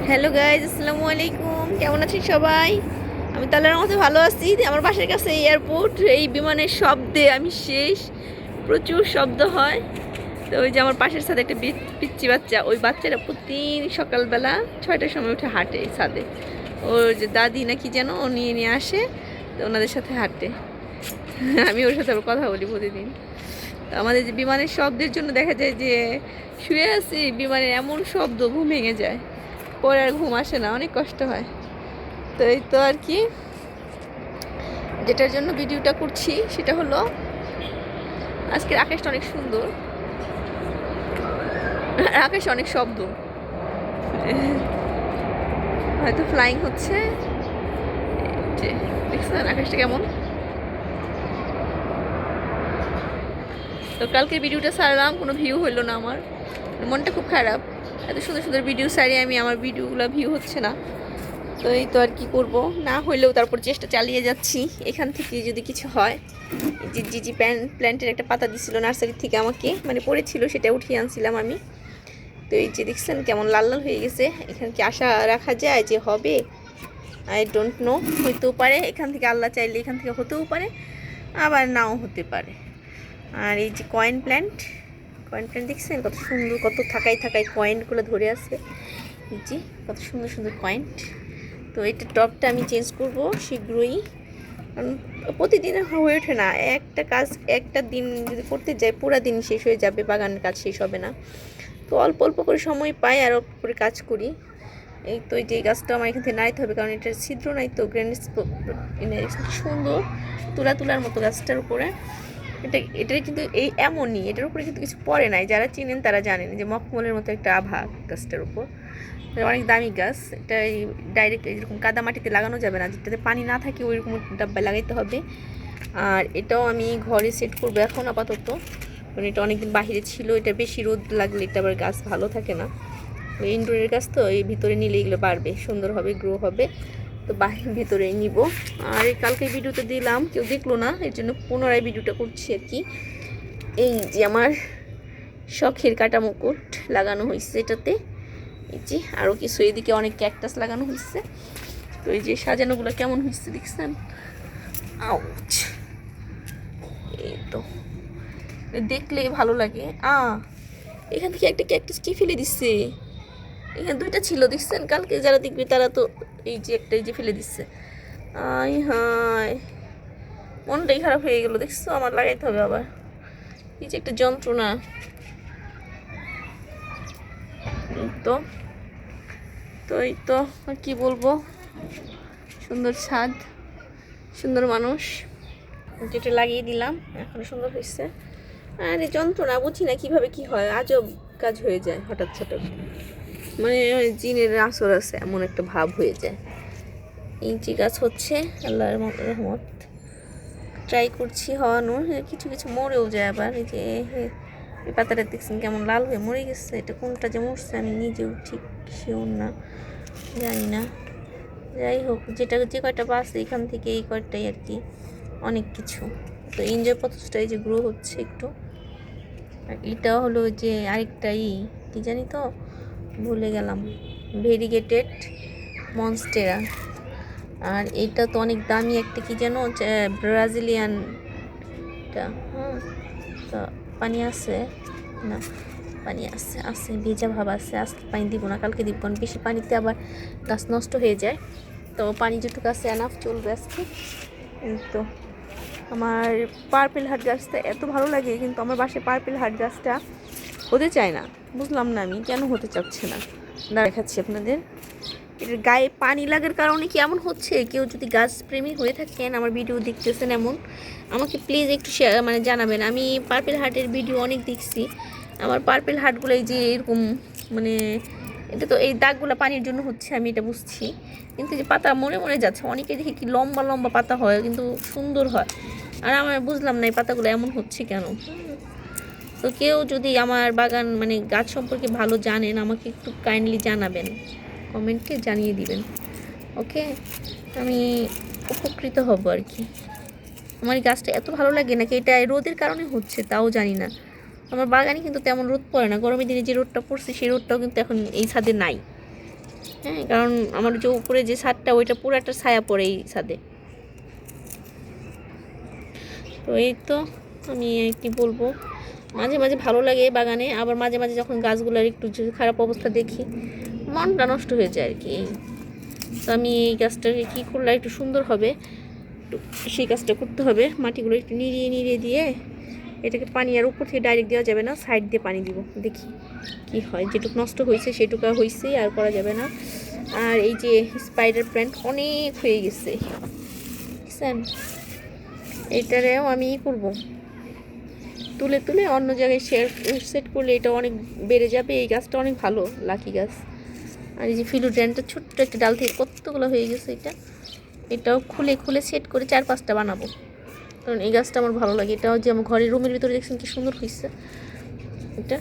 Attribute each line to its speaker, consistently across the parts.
Speaker 1: Hello guys, আসসালামু আলাইকুম। কেমন আছেন সবাই? আমি তো আল্লাহর মধ্যে ভালো আছি। আমার বাসার কাছে এয়ারপোর্ট, এই বিমানের শব্দে আমি শেষ। প্রচুর শব্দ হয়। তো ওই যে আমার পাশের সাথে একটা পিচ্চি বাচ্চা, ওই বাচ্চাটা প্রতিদিন সকালবেলা 6টার সময় উঠে হাঁটে ছাদে। ওর যে দাদি না কি যেন ও নিয়ে নিয়ে আসে, তো ওনাদের সাথে হাঁটে। আমি ওর সাথে আবার কথা বলি প্রতিদিন। তো আমাদের যে বিমানের শব্দের জন্য দেখা যায় যে শুয়ে আছি, বিমানের এমন শব্দ ঘুম ভেঙে যায়, পরে আর ঘুম আসে না, অনেক কষ্ট হয়। তো এই তো আর কি, যেটার জন্য ভিডিওটা করছি সেটা হলো আজকের আকাশটা অনেক সুন্দর, আকাশে অনেক শব্দ, হয়তো ফ্লাইং হচ্ছে। যে দেখছেন আকাশটা কেমন। তো কালকে ভিডিওটা ছাড়লাম, কোনো ভিউ হইলো না, আমার মনটা খুব খারাপ। এত সুন্দর সুন্দর ভিডিও ছাড়ি আমি, আমার ভিডিওগুলো ভিউ হচ্ছে না। তো এই তো আর কি করব, না হইলেও তারপর চেষ্টা চালিয়ে যাচ্ছি। এখান থেকে যদি কিছু হয়, যে জিজি প্ল্যান্টের একটা পাতা দিছিল নার্সারি থেকে আমাকে, মানে পড়েছিল, সেটা উঠিয়ে আনছিলাম আমি। তো এই যে দেখছেন কেমন লাল লাল হয়ে গেছে। এখানে কি আশা রাখা যায় যে হবে? আই ডোন্ট নো, হইতেও পারে, এখান থেকে আল্লাহ চাইলে এখান থেকে হতেও পারে, আবার নাও হতে পারে। আর এই যে কয়েন প্ল্যান্ট দেখছেন কত সুন্দর, কত থাকায় থাকায় কয়েনগুলো ধরে আছে। এই যে কত সুন্দর সুন্দর কয়েন। তো এটা টপটা আমি চেঞ্জ করব শীঘ্রই, কারণ প্রতিদিন হয়ে ওঠে না। একটা কাজ একটা দিন যদি করতে যাই, পুরো দিন শেষ হয়ে যাবে, বাগানের কাজ শেষ হবে না। তো অল্প অল্প করে সময় পাই আর অল্প করে কাজ করি। এই তো এই যে গাছটা আমার এখান থেকে নাড়াইতে হবে, কারণ এটার ছিদ্র নাই তো। গ্রেনেড সুন্দর তুলার মতো গাছটার উপরে। এটার কিন্তু এই এমনই, এটার উপরে কিন্তু কিছু পড়ে নাই। যারা চিনেন তারা জানেন যে মখমলের মতো একটা আভা গাছটার উপর। অনেক দামি গাছ এটা। ডাইরেক্ট এরকম কাদা মাটিতে লাগানো যাবে না, যেটাতে পানি না থাকে ওইরকম ডাব্বায় লাগাইতে হবে। আর এটাও আমি ঘরে সেট করবো এখন আপাতত, কারণ এটা অনেকদিন বাহিরে ছিল। এটা বেশি রোদ লাগলে এটা আবার গাছ ভালো থাকে না। ইনডোরের গাছ তো, এই ভিতরে নিলে এগুলো বাড়বে, সুন্দর হবে, গ্রো হবে। তো বাহির ভিতরে নিব। আর এই কালকে ভিডিওতে দিলাম, কেউ দেখলো না, এর জন্য পুনরায় ভিডিওটা করছি আর কি। এই যে আমার শখের কাটা মুকুট লাগানো হয়েছে এটাতে। এই যে আরও কিছু এদিকে অনেক ক্যাকটাস লাগানো হয়েছে। তো এই যে সাজানোগুলো কেমন হয়েছে দেখছেন। আউচ, এই তো দেখলে ভালো লাগে। এখান থেকে একটা ক্যাকটাস কি ফেলে দিচ্ছে। এখানে দুইটা ছিল দেখছেন, কালকে যারা দেখবে তারা তো এই যে একটা এই যে ফেলে দিচ্ছে। আয় হায়, মনটাই খারাপ হয়ে গেল। দেখছো, আমার লাগাইতে হবে আবার। এই যে একটা যন্ত্রণা। তো তো এই তো আর কি বলবো, সুন্দর ছাদ, সুন্দর মানুষ, যেটা লাগিয়ে দিলাম এখন সুন্দর হয়েছে। আর এই যন্ত্রণা বুঝি না কিভাবে কি হয়, আজব কাজ হয়ে যায় হঠাৎ হঠাৎ, মানে জিনের আসর আছে এমন একটা ভাব হয়ে যায়। ইঞ্চি গাছ হচ্ছে আল্লাহর রহমত, ট্রাই করছি হওয়ানোর। কিছু কিছু মরেও যায় আবার। এই যে এই পাতাটা দেখছেন কেমন লাল হয়ে মরে গেছে। এটা কোনটা যে মরছে আমি নিজেও ঠিক শিওর না, জানি না। যাই হোক, যেটা যে কয়টা বাঁচে এখান থেকে এই কয়টাই আর কি, অনেক কিছু। তো এনজয় প্রসেসটা এই যে গ্রো হচ্ছে একটু। আর এটা হলো যে আরেকটা কি জানি তো, ভুলে গেলাম, ভেরিগেটেড মনস্টেরা। আর এটা তো অনেক দামি একটা কি যেন, ব্রাজিলিয়ানটা। তো পানি আছে না, পানি আছে, ভেজা ভাব আছে। আজকে পানি দিব না, কালকে দিব, কারণ বেশি পানিতে আবার গাছ নষ্ট হয়ে যায়। তো পানি যেটুকু আছে এনাফ চলবে আজকে। তো আমার পার্পেল হার্ট গাছটা এত ভালো লাগে, কিন্তু আমার বাসায় পার্পেল হার্ট গাছটা হতে চায় না। বুঝলাম না আমি কেন হতে চাচ্ছে না। দেখাচ্ছি আপনাদের। এটার গায়ে পানি লাগার কারণে কি এমন হচ্ছে? কেউ যদি গাছ প্রেমী হয়ে থাকেন, আমার ভিডিও দেখতেছেন এমন, আমাকে প্লিজ একটু মানে জানাবেন। আমি পার্পেল হার্টের ভিডিও অনেক দেখছি। আমার পার্পেল হার্টগুলো এই যে এরকম, মানে এটা তো এই দাগগুলো পানির জন্য হচ্ছে, আমি এটা বুঝছি। কিন্তু যে পাতা মরে মরে যাচ্ছে, অনেকে দেখি কি লম্বা লম্বা পাতা হয়, কিন্তু সুন্দর হয়। আর আমার বুঝলাম না এই পাতাগুলো এমন হচ্ছে কেন। তো কেউ যদি আমার বাগান মানে গাছ সম্পর্কে ভালো জানেন, আমাকে একটু কাইন্ডলি জানাবেন, কমেন্টে জানিয়ে দিবেন। ওকে, আমি উপকৃত হব আর কি। আমার এই গাছটা এত ভালো লাগে নাকি এটা রোদের কারণে হচ্ছে তাও জানি না। আমার বাগানে কিন্তু তেমন রোদ পড়ে না, গরমের দিনে যে রোদটা পড়ছে সেই রোদটাও কিন্তু এখন এই ছাদে নাই। হ্যাঁ, কারণ আমার যে উপরে যে ছাদটা ওইটা পুরো একটা ছায়া পড়ে এই ছাদে। তো এই তো আমি কি বলবো, মাঝে মাঝে ভালো লাগে বাগানে, আবার মাঝে মাঝে যখন গাছগুলোর একটু খারাপ অবস্থা দেখি মনটা নষ্ট হয়ে যায় আর কি। তো আমি এই গাছটাকে কী করলে একটু সুন্দর হবে, একটু সেই কাজটা করতে হবে। মাটিগুলো একটু নিড়িয়ে নিড়িয়ে দিয়ে এটাকে পানি আর উপর থেকে ডাইরেক্ট দেওয়া যাবে না, সাইড দিয়ে পানি দিব, দেখি কি হয়। যেটুকু নষ্ট হয়েছে সেটুকু হয়েছে, আর করা যাবে না। আর এই যে স্পাইডার প্ল্যান্ট অনেক হয়ে গেছে, বুঝছেন, এটারেও আমি করব, তুলে তুলে অন্য জায়গায় সেট করলে এটা অনেক বেড়ে যাবে। এই গাছটা অনেক ভালো, লাকি গাছ। আর এই যে ফিলোডেন্ডটা ছোট্ট একটা ডাল থেকে কতগুলো হয়ে গেছে, এটাও খুলে খুলে সেট করে 4-5টা বানাবো, কারণ এই গাছটা আমার ভালো লাগে। এটাও যে আমার ঘরের রুমের ভিতরে দেখছেন কি সুন্দর হয়েছে এটা,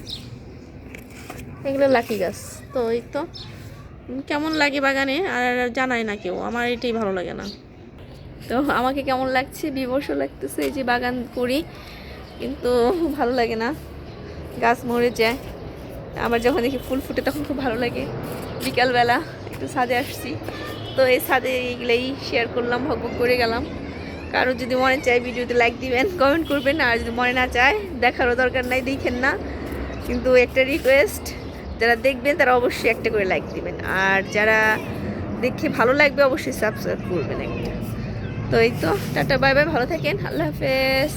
Speaker 1: এগুলো লাকি গাছ। তো এই তো কেমন লাগে বাগানে আর জানায় না কেউ, আমার এটাই ভালো লাগে না। তো আমাকে কেমন লাগছে, বিমর্ষ লাগতেছে এই যে বাগান করি, কিন্তু ভালো লাগে না, গাছ মরে যায়। আবার যখন দেখি ফুল ফুটে তখন খুব ভালো লাগে। বিকালবেলা একটু ছাদে আসছি, তো এই ছাদে এইগুলোই শেয়ার করলাম, ভগভগ করে গেলাম। কারো যদি মনে চায় ভিডিওতে লাইক দিবেন, কমেন্ট করবেন, আর যদি মনে না চায় দেখারও দরকার নাই, দেখেন না। কিন্তু একটা রিকোয়েস্ট, যারা দেখবেন তারা অবশ্যই একটা করে লাইক দিবেন, আর যারা দেখে ভালো লাগবে অবশ্যই সাবস্ক্রাইব করবেন একটা। তো এই তো টাটা, বাই বাই, ভালো থাকেন, আল্লাহ হাফেজ।